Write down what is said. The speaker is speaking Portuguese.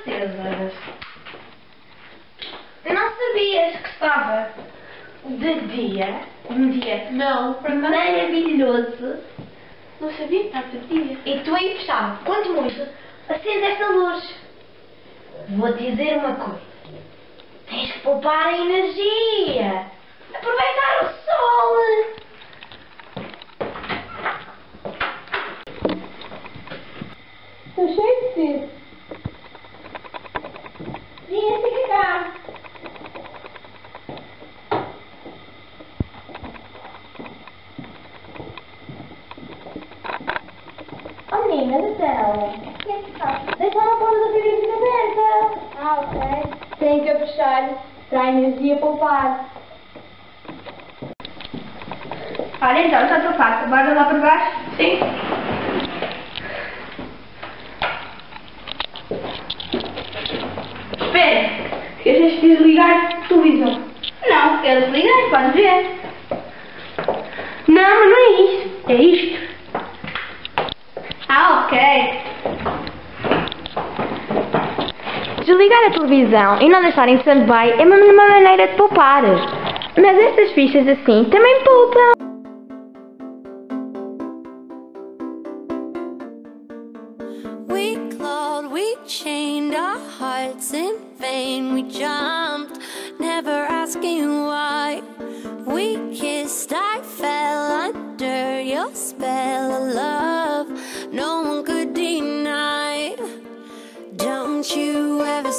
acesas. Não sabias que estava de dia, um dia Não, por acaso maravilhoso, não sabia que estava de dia. e tu aí estava, quanto muito, acende esta luz. Vou-te dizer uma coisa. Tens que poupar a energia. Aproveitar o sol. Estou cheio de sede. Fica cá. Oh menina, então. O que é que faz? Deixaram a porta da frigorífica aberta. Ah, ok. Tenho que a fechar para a energia poupar. Olha então, já estou farta. Bora lá para baixo? Sim. Espera, esqueceste de desligar a televisão. Não, eu desliguei, podes ver. Não, mas não é isso. É isto. Ah, ok. Desligar a televisão e não deixar em stand-by é uma maneira de poupar. Mas estas fichas assim também poupam. We clawed, we chained our hearts in vain. We jumped, never asking why. We kissed, I fell under your spell of love. No one could deny. Don't you ever